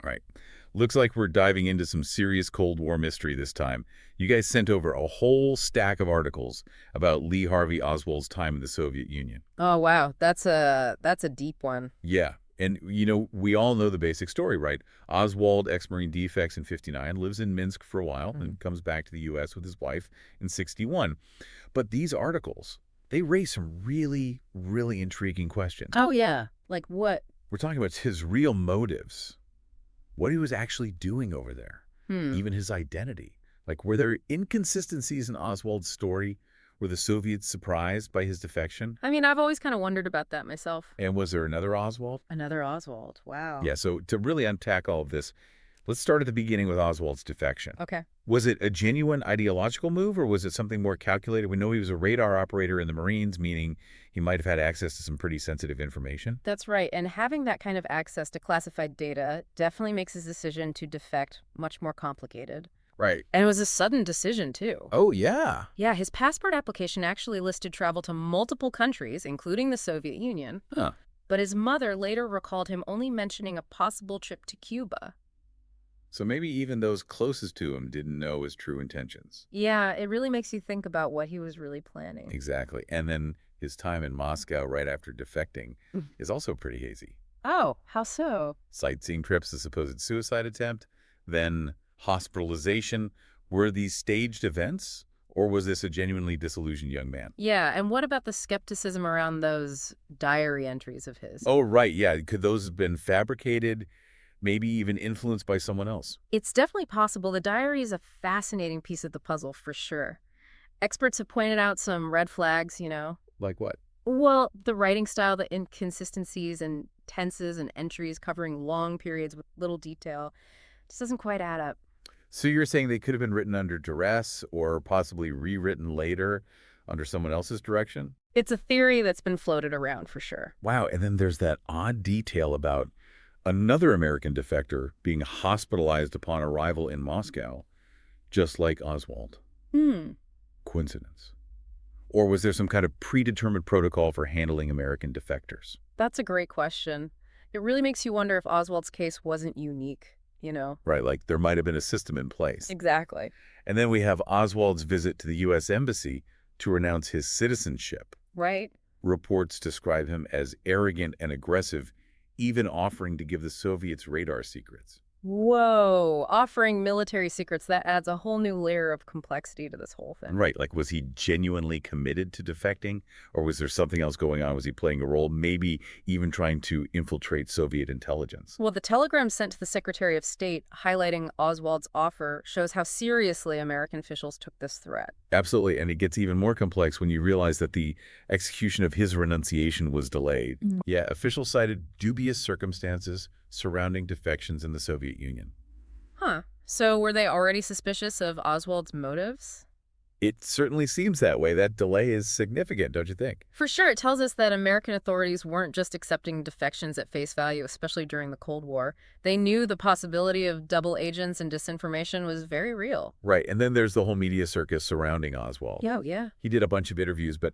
Right. Looks like we're diving into some serious Cold War mystery this time. You guys sent over a whole stack of articles about Lee Harvey Oswald's time in the Soviet Union. Oh, wow. That's a deep one. Yeah. And, we all know the basic story, right? Oswald, ex-Marine defects in 59, lives in Minsk for a while, and comes back to the U.S. with his wife in 61. But these articles, they raise some really, really intriguing questions. Oh, yeah. Like what? We're talking about his real motives, what he was actually doing over there, even his identity. Like, were there inconsistencies in Oswald's story? Were the Soviets surprised by his defection? I mean, I've always kind of wondered about that myself. And was there another Oswald? Another Oswald. Wow. Yeah, so to really unpack all of this, let's start at the beginning with Oswald's defection. Okay. Was it a genuine ideological move, or was it something more calculated? We know he was a radar operator in the Marines, meaning he might have had access to some pretty sensitive information. That's right. And having that kind of access to classified data definitely makes his decision to defect much more complicated. Right. And it was a sudden decision, too. Oh, yeah. Yeah, his passport application actually listed travel to multiple countries, including the Soviet Union. Huh. But his mother later recalled him only mentioning a possible trip to Cuba. So maybe even those closest to him didn't know his true intentions. Yeah, it really makes you think about what he was really planning. Exactly. And then his time in Moscow right after defecting is also pretty hazy. Oh, how so? Sightseeing trips, a supposed suicide attempt, then hospitalization. Were these staged events, or was this a genuinely disillusioned young man? Yeah, and what about the skepticism around those diary entries of his? Oh, right, yeah. Could those have been fabricated, maybe even influenced by someone else? It's definitely possible. The diary is a fascinating piece of the puzzle, for sure. Experts have pointed out some red flags, Like what? Well, the writing style, the inconsistencies and tenses and entries covering long periods with little detail, just doesn't quite add up. So you're saying they could have been written under duress or possibly rewritten later under someone else's direction? It's a theory that's been floated around, for sure. Wow, and then there's that odd detail about another American defector being hospitalized upon arrival in Moscow, just like Oswald. Coincidence? Or was there some kind of predetermined protocol for handling American defectors? That's a great question. It really makes you wonder if Oswald's case wasn't unique, Right, like there might have been a system in place. Exactly. And then we have Oswald's visit to the U.S. Embassy to renounce his citizenship. Right? Reports describe him as arrogant and aggressive, even offering to give the Soviets radar secrets. Whoa, offering military secrets, that adds a whole new layer of complexity to this whole thing. Right, like was he genuinely committed to defecting, or was there something else going on? Was he playing a role, maybe even trying to infiltrate Soviet intelligence? Well, the telegram sent to the Secretary of State highlighting Oswald's offer shows how seriously American officials took this threat. Absolutely, and it gets even more complex when you realize that the execution of his renunciation was delayed. Yeah, officials cited dubious circumstances surrounding defections in the Soviet Union. Huh. So were they already suspicious of Oswald's motives? It certainly seems that way. That delay is significant, don't you think? For sure, it tells us that American authorities weren't just accepting defections at face value, especially during the Cold War. They knew the possibility of double agents and disinformation was very real. Right, and then there's the whole media circus surrounding Oswald. Yeah. He did a bunch of interviews, but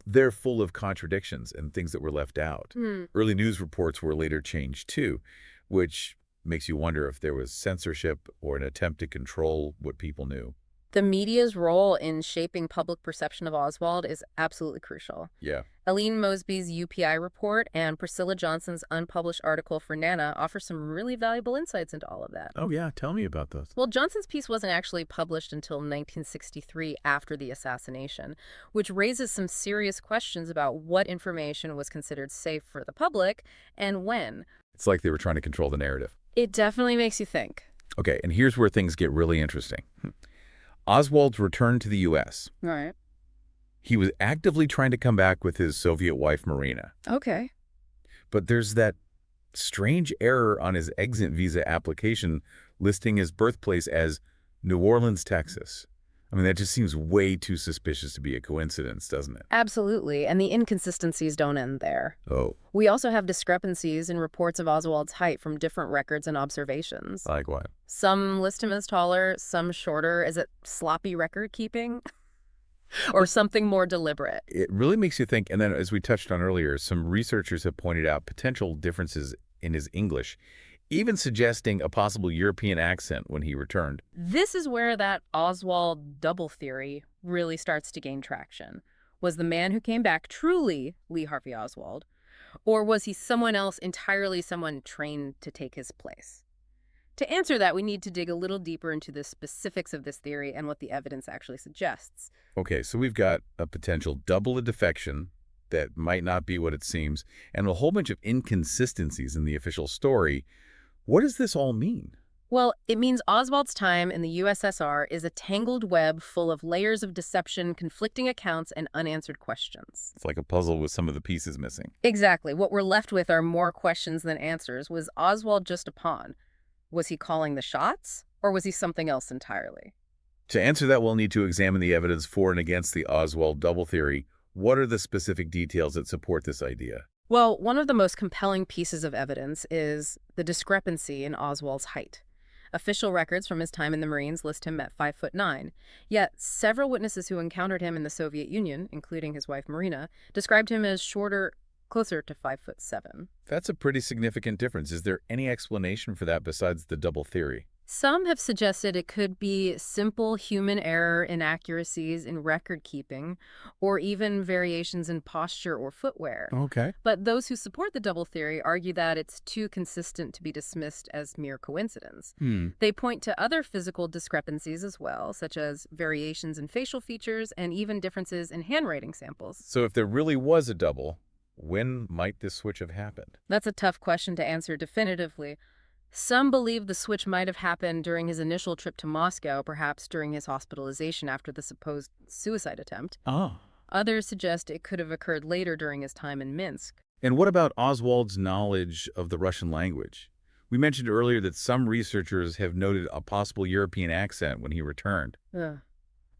they're full of contradictions and things that were left out. Early news reports were later changed too, which makes you wonder if there was censorship or an attempt to control what people knew. The media's role in shaping public perception of Oswald is absolutely crucial. Yeah. Aline Mosby's UPI report and Priscilla Johnson's unpublished article for Nana offer some really valuable insights into all of that. Oh, yeah. Tell me about those. Well, Johnson's piece wasn't actually published until 1963 after the assassination, which raises some serious questions about what information was considered safe for the public and when. It's like they were trying to control the narrative. It definitely makes you think. Okay, and here's where things get really interesting. Oswald's return to the U.S. All right. He was actively trying to come back with his Soviet wife, Marina. Okay. But there's that strange error on his exit visa application listing his birthplace as New Orleans, Texas. I mean, that just seems way too suspicious to be a coincidence, doesn't it? Absolutely, and the inconsistencies don't end there. Oh. We also have discrepancies in reports of Oswald's height from different records and observations. Like what? Some list him as taller, some shorter. Is it sloppy record keeping? Or something more deliberate? It really makes you think, and then as we touched on earlier, some researchers have pointed out potential differences in his English. even suggesting a possible European accent when he returned. This is where that Oswald double theory really starts to gain traction. Was the man who came back truly Lee Harvey Oswald, or was he someone else entirely, someone trained to take his place? To answer that, we need to dig a little deeper into the specifics of this theory and what the evidence actually suggests. Okay, so we've got a potential double defection that might not be what it seems, and a whole bunch of inconsistencies in the official story. What does this all mean? Well, it means Oswald's time in the USSR is a tangled web full of layers of deception, conflicting accounts, and unanswered questions. It's like a puzzle with some of the pieces missing. Exactly. What we're left with are more questions than answers. Was Oswald just a pawn? Was he calling the shots, or was he something else entirely? To answer that, we'll need to examine the evidence for and against the Oswald double theory. What are the specific details that support this idea? Well, one of the most compelling pieces of evidence is the discrepancy in Oswald's height. Official records from his time in the Marines list him at 5'9", yet several witnesses who encountered him in the Soviet Union, including his wife Marina, described him as shorter, closer to 5'7". That's a pretty significant difference. Is there any explanation for that besides the double theory? Some have suggested it could be simple human error, inaccuracies in record keeping, or even variations in posture or footwear. Okay. But those who support the double theory argue that it's too consistent to be dismissed as mere coincidence. They point to other physical discrepancies as well, such as variations in facial features and even differences in handwriting samples. So if there really was a double, when might this switch have happened? That's a tough question to answer definitively. Some believe the switch might have happened during his initial trip to Moscow, perhaps during his hospitalization after the supposed suicide attempt. Ah. Others suggest it could have occurred later during his time in Minsk. And what about Oswald's knowledge of the Russian language? We mentioned earlier that some researchers have noted a possible European accent when he returned.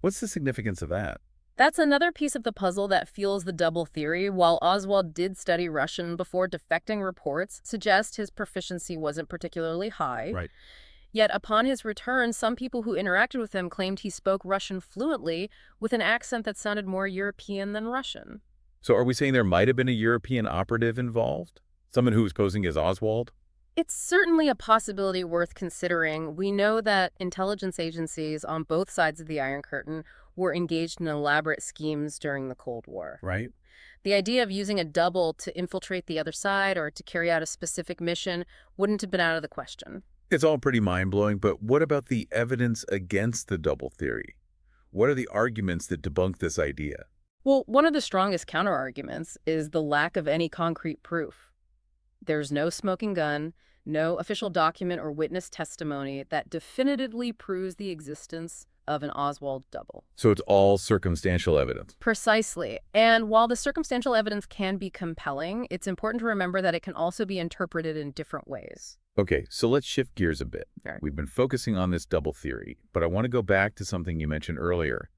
What's the significance of that? That's another piece of the puzzle that fuels the double theory. While Oswald did study Russian before defecting, reports suggest his proficiency wasn't particularly high. Right. Yet upon his return, some people who interacted with him claimed he spoke Russian fluently with an accent that sounded more European than Russian. So are we saying there might have been a European operative involved? Someone who was posing as Oswald? It's certainly a possibility worth considering. We know that intelligence agencies on both sides of the Iron Curtain were engaged in elaborate schemes during the Cold War. Right. The idea of using a double to infiltrate the other side or to carry out a specific mission wouldn't have been out of the question. It's all pretty mind-blowing, but what about the evidence against the double theory? What are the arguments that debunk this idea? Well, one of the strongest counterarguments is the lack of any concrete proof. There's no smoking gun, no official document or witness testimony that definitively proves the existence of an Oswald double. So it's all circumstantial evidence. Precisely. And while the circumstantial evidence can be compelling, it's important to remember that it can also be interpreted in different ways. Okay, so let's shift gears a bit. Right. We've been focusing on this double theory, but I want to go back to something you mentioned earlier.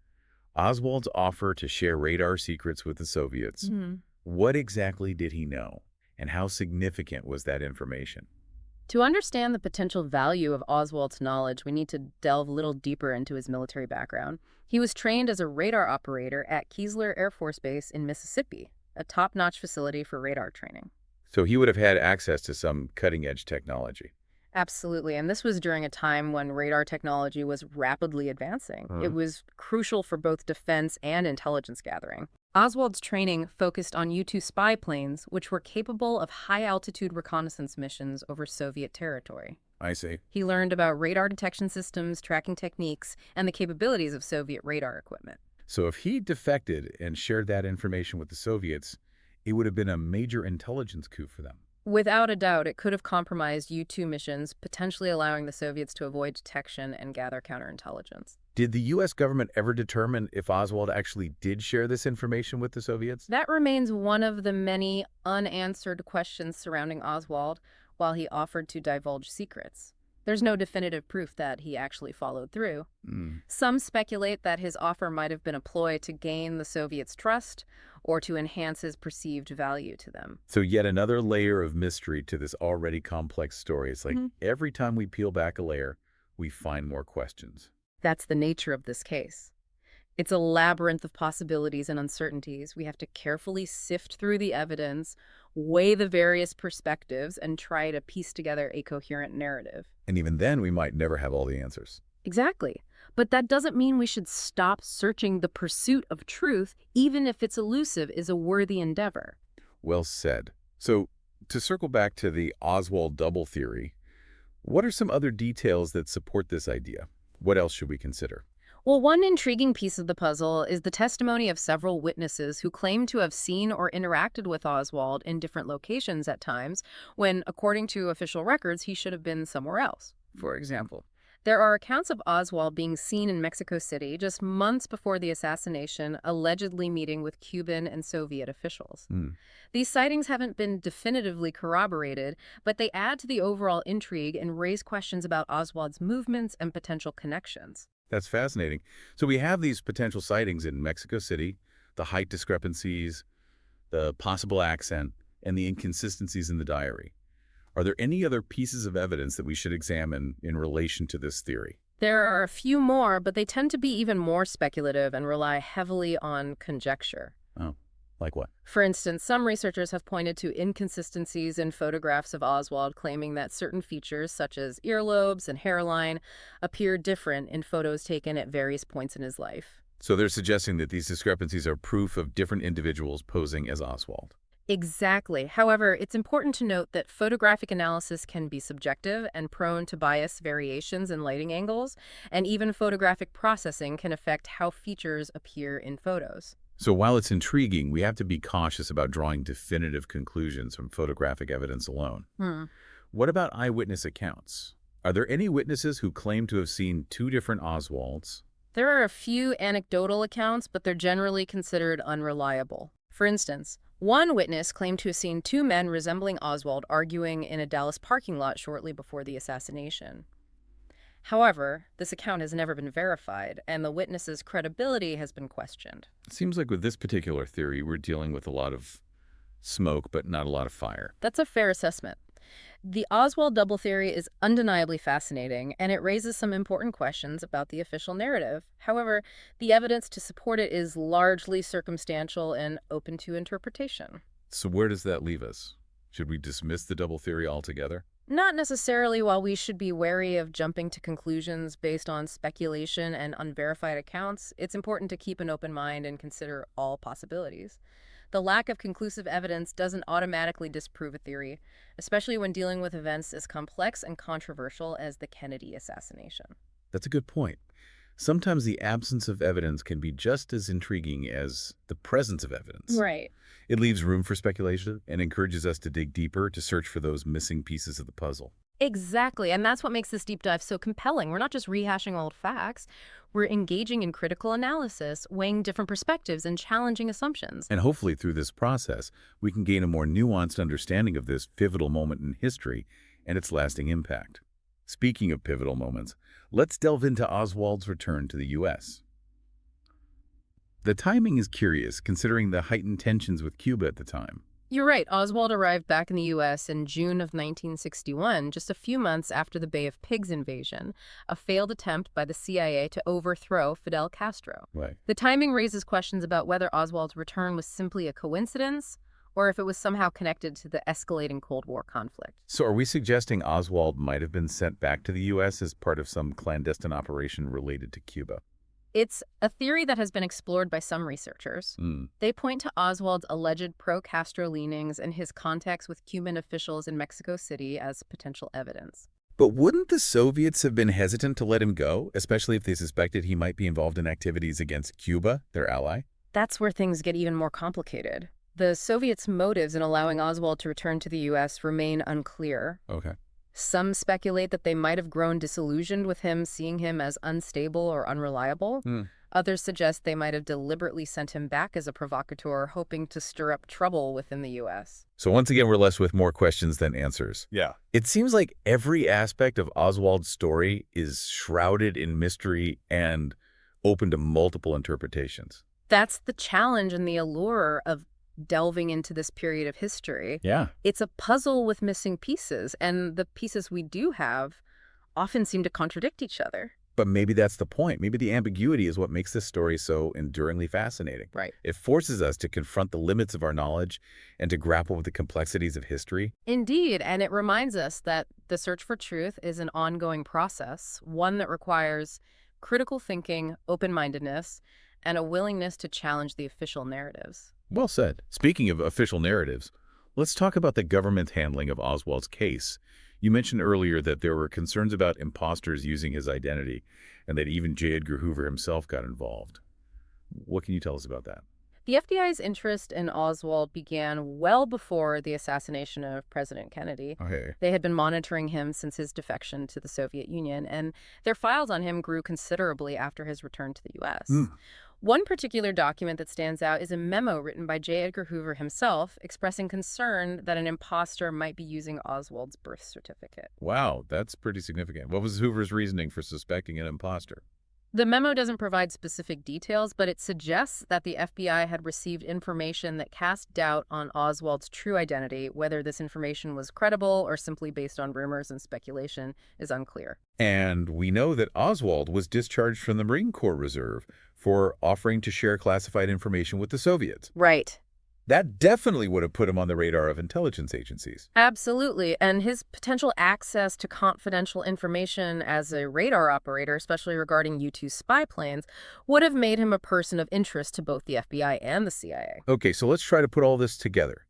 Oswald's offer to share radar secrets with the Soviets. What exactly did he know, and how significant was that information? To understand the potential value of Oswald's knowledge, we need to delve a little deeper into his military background. He was trained as a radar operator at Keesler Air Force Base in Mississippi, a top-notch facility for radar training. So he would have had access to some cutting-edge technology. Absolutely, and this was during a time when radar technology was rapidly advancing. It was crucial for both defense and intelligence gathering. Oswald's training focused on U-2 spy planes, which were capable of high-altitude reconnaissance missions over Soviet territory. I see. He learned about radar detection systems, tracking techniques, and the capabilities of Soviet radar equipment. So if he defected and shared that information with the Soviets, it would have been a major intelligence coup for them. Without a doubt, it could have compromised U-2 missions, potentially allowing the Soviets to avoid detection and gather counterintelligence. Did the U.S. government ever determine if Oswald actually did share this information with the Soviets? That remains one of the many unanswered questions surrounding Oswald while he offered to divulge secrets. There's no definitive proof that he actually followed through. Some speculate that his offer might have been a ploy to gain the Soviets' trust or to enhance his perceived value to them. So yet another layer of mystery to this already complex story. It's like every time we peel back a layer, we find more questions. That's the nature of this case. It's a labyrinth of possibilities and uncertainties. We have to carefully sift through the evidence, weigh the various perspectives, and try to piece together a coherent narrative. And even then, we might never have all the answers. Exactly. But that doesn't mean we should stop searching. The pursuit of truth, even if it's elusive, is a worthy endeavor. Well said. So, to circle back to the Oswald double theory, what are some other details that support this idea? What else should we consider? Well, one intriguing piece of the puzzle is the testimony of several witnesses who claim to have seen or interacted with Oswald in different locations at times, when, according to official records, he should have been somewhere else. For example, there are accounts of Oswald being seen in Mexico City just months before the assassination, allegedly meeting with Cuban and Soviet officials. These sightings haven't been definitively corroborated, but they add to the overall intrigue and raise questions about Oswald's movements and potential connections. That's fascinating. So we have these potential sightings in Mexico City, the height discrepancies, the possible accent, and the inconsistencies in the diary. Are there any other pieces of evidence that we should examine in relation to this theory? There are a few more, but they tend to be even more speculative and rely heavily on conjecture. Oh, like what? For instance, some researchers have pointed to inconsistencies in photographs of Oswald, claiming that certain features, such as earlobes and hairline, appear different in photos taken at various points in his life. So they're suggesting that these discrepancies are proof of different individuals posing as Oswald. Exactly. However, it's important to note that photographic analysis can be subjective and prone to bias variations in lighting angles, and even photographic processing can affect how features appear in photos. So while it's intriguing, we have to be cautious about drawing definitive conclusions from photographic evidence alone. What about eyewitness accounts? Are there any witnesses who claim to have seen two different Oswalds? There are a few anecdotal accounts, but they're generally considered unreliable. For instance, one witness claimed to have seen two men resembling Oswald arguing in a Dallas parking lot shortly before the assassination. However, this account has never been verified, and the witness's credibility has been questioned. It seems like with this particular theory, we're dealing with a lot of smoke, but not a lot of fire. That's a fair assessment. The Oswald double theory is undeniably fascinating, and it raises some important questions about the official narrative. However, the evidence to support it is largely circumstantial and open to interpretation. So where does that leave us? Should we dismiss the double theory altogether? Not necessarily. While we should be wary of jumping to conclusions based on speculation and unverified accounts, it's important to keep an open mind and consider all possibilities. The lack of conclusive evidence doesn't automatically disprove a theory, especially when dealing with events as complex and controversial as the Kennedy assassination. That's a good point. Sometimes the absence of evidence can be just as intriguing as the presence of evidence. Right. It leaves room for speculation and encourages us to dig deeper to search for those missing pieces of the puzzle. Exactly, and that's what makes this deep dive so compelling. We're not just rehashing old facts. We're engaging in critical analysis, weighing different perspectives, and challenging assumptions. And hopefully through this process, we can gain a more nuanced understanding of this pivotal moment in history and its lasting impact. Speaking of pivotal moments, let's delve into Oswald's return to the U.S. The timing is curious, considering the heightened tensions with Cuba at the time. You're right. Oswald arrived back in the U.S. in June of 1961, just a few months after the Bay of Pigs invasion, a failed attempt by the CIA to overthrow Fidel Castro. Right. The timing raises questions about whether Oswald's return was simply a coincidence or if it was somehow connected to the escalating Cold War conflict. So are we suggesting Oswald might have been sent back to the U.S. as part of some clandestine operation related to Cuba? It's a theory that has been explored by some researchers. They point to Oswald's alleged pro-Castro leanings and his contacts with Cuban officials in Mexico City as potential evidence. But wouldn't the Soviets have been hesitant to let him go, especially if they suspected he might be involved in activities against Cuba, their ally? That's where things get even more complicated. The Soviets' motives in allowing Oswald to return to the U.S. remain unclear. Okay. Some speculate that they might have grown disillusioned with him, seeing him as unstable or unreliable. Others suggest they might have deliberately sent him back as a provocateur, hoping to stir up trouble within the U.S. So once again, we're left with more questions than answers. Yeah. It seems like every aspect of Oswald's story is shrouded in mystery and open to multiple interpretations. That's the challenge and the allure of delving into this period of history. Yeah. It's a puzzle with missing pieces, and the pieces we do have often seem to contradict each other. But maybe that's the point. Maybe the ambiguity is what makes this story so enduringly fascinating. Right. It forces us to confront the limits of our knowledge and to grapple with the complexities of history. Indeed, and it reminds us that the search for truth is an ongoing process, one that requires critical thinking, open-mindedness, and a willingness to challenge the official narratives. Well said. Speaking of official narratives, let's talk about the government's handling of Oswald's case. You mentioned earlier that there were concerns about imposters using his identity and that even J. Edgar Hoover himself got involved. What can you tell us about that? The FBI's interest in Oswald began well before the assassination of President Kennedy. Okay. They had been monitoring him since his defection to the Soviet Union, and their files on him grew considerably after his return to the U.S. One particular document that stands out is a memo written by J. Edgar Hoover himself expressing concern that an imposter might be using Oswald's birth certificate. Wow, that's pretty significant. What was Hoover's reasoning for suspecting an imposter? The memo doesn't provide specific details, but it suggests that the FBI had received information that cast doubt on Oswald's true identity. Whether this information was credible or simply based on rumors and speculation is unclear. And we know that Oswald was discharged from the Marine Corps Reserve for offering to share classified information with the Soviets. Right. That definitely would have put him on the radar of intelligence agencies. Absolutely. And his potential access to confidential information as a radar operator, especially regarding U-2 spy planes, would have made him a person of interest to both the FBI and the CIA. Okay, so let's try to put all this together.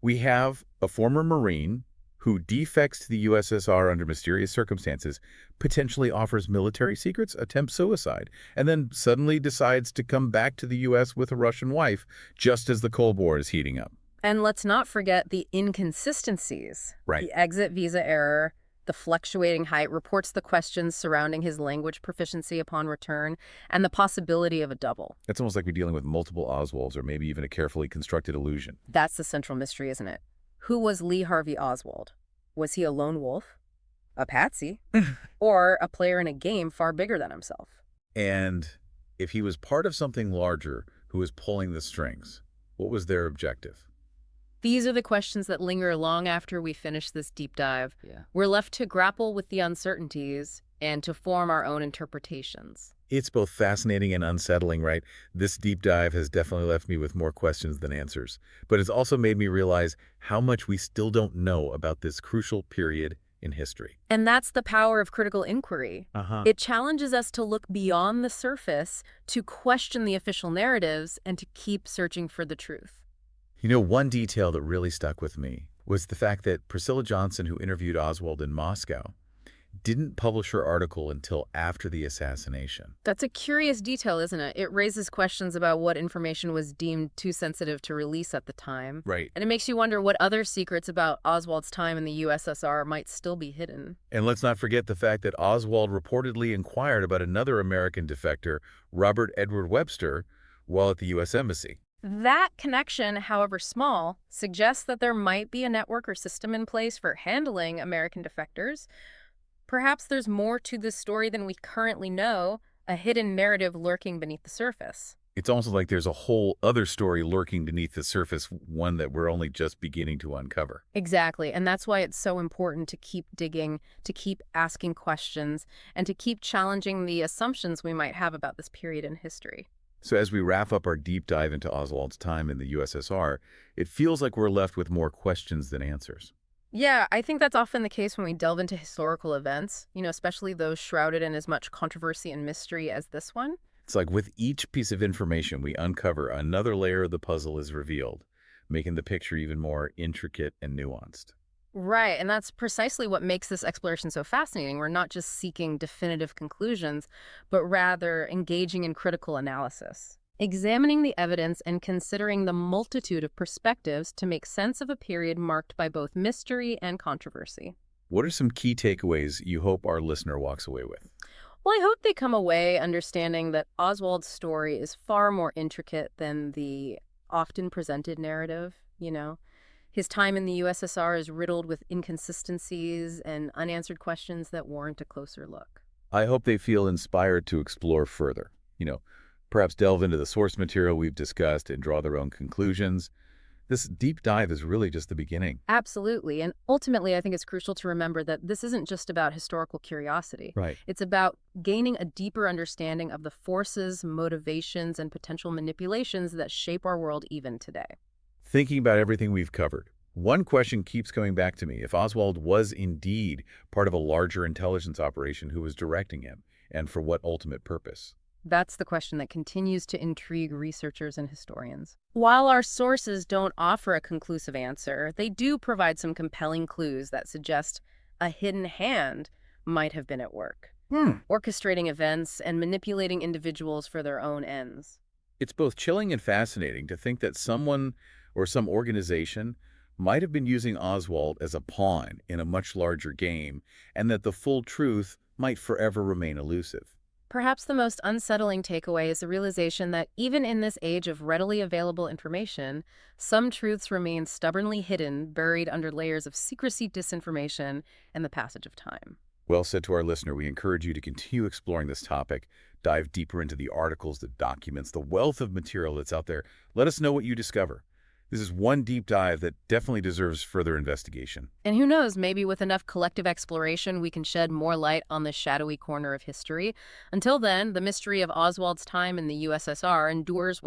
We have a former Marine who defects to the USSR under mysterious circumstances, potentially offers military secrets, attempts suicide, and then suddenly decides to come back to the U.S. with a Russian wife just as the Cold War is heating up. And let's not forget the inconsistencies. Right. The exit visa error, the fluctuating height, reports the questions surrounding his language proficiency upon return, and the possibility of a double. It's almost like we're dealing with multiple Oswalds or maybe even a carefully constructed illusion. That's the central mystery, isn't it? Who was Lee Harvey Oswald? Was he a lone wolf, a patsy, or a player in a game far bigger than himself? And if he was part of something larger who was pulling the strings, what was their objective? These are the questions that linger long after we finish this deep dive. Yeah. We're left to grapple with the uncertainties and to form our own interpretations. It's both fascinating and unsettling, right? This deep dive has definitely left me with more questions than answers, but it's also made me realize how much we still don't know about this crucial period in history. And that's the power of critical inquiry. It challenges us to look beyond the surface, to question the official narratives, and to keep searching for the truth. You know, one detail that really stuck with me was the fact that Priscilla Johnson, who interviewed Oswald in Moscow, didn't publish her article until after the assassination. That's a curious detail, isn't it? It raises questions about what information was deemed too sensitive to release at the time. Right. And it makes you wonder what other secrets about Oswald's time in the USSR might still be hidden. And let's not forget the fact that Oswald reportedly inquired about another American defector, Robert Edward Webster, while at the U.S. Embassy. That connection, however small, suggests that there might be a network or system in place for handling American defectors. Perhaps there's more to this story than we currently know, a hidden narrative lurking beneath the surface. It's almost like there's a whole other story lurking beneath the surface, one that we're only just beginning to uncover. Exactly, and that's why it's so important to keep digging, to keep asking questions, and to keep challenging the assumptions we might have about this period in history. So as we wrap up our deep dive into Oswald's time in the USSR, it feels like we're left with more questions than answers. Yeah, I think that's often the case when we delve into historical events, especially those shrouded in as much controversy and mystery as this one. It's like with each piece of information we uncover, another layer of the puzzle is revealed, making the picture even more intricate and nuanced. Right, and that's precisely what makes this exploration so fascinating. We're not just seeking definitive conclusions, but rather engaging in critical analysis, examining the evidence and considering the multitude of perspectives to make sense of a period marked by both mystery and controversy. What are some key takeaways you hope our listener walks away with? Well, I hope they come away understanding that Oswald's story is far more intricate than the often presented narrative, His time in the USSR is riddled with inconsistencies and unanswered questions that warrant a closer look. I hope they feel inspired to explore further, perhaps delve into the source material we've discussed and draw their own conclusions. This deep dive is really just the beginning. Absolutely. And ultimately, I think it's crucial to remember that this isn't just about historical curiosity. Right. It's about gaining a deeper understanding of the forces, motivations, and potential manipulations that shape our world even today. Thinking about everything we've covered, one question keeps coming back to me. If Oswald was indeed part of a larger intelligence operation, who was directing him, and for what ultimate purpose? That's the question that continues to intrigue researchers and historians. While our sources don't offer a conclusive answer, they do provide some compelling clues that suggest a hidden hand might have been at work, orchestrating events and manipulating individuals for their own ends. It's both chilling and fascinating to think that someone or some organization might have been using Oswald as a pawn in a much larger game, and that the full truth might forever remain elusive. Perhaps the most unsettling takeaway is the realization that even in this age of readily available information, some truths remain stubbornly hidden, buried under layers of secrecy, disinformation, and the passage of time. Well said. To our listener, we encourage you to continue exploring this topic, dive deeper into the articles, the documents, the wealth of material that's out there. Let us know what you discover. This is one deep dive that definitely deserves further investigation. And who knows, maybe with enough collective exploration, we can shed more light on this shadowy corner of history. Until then, the mystery of Oswald's time in the USSR endures.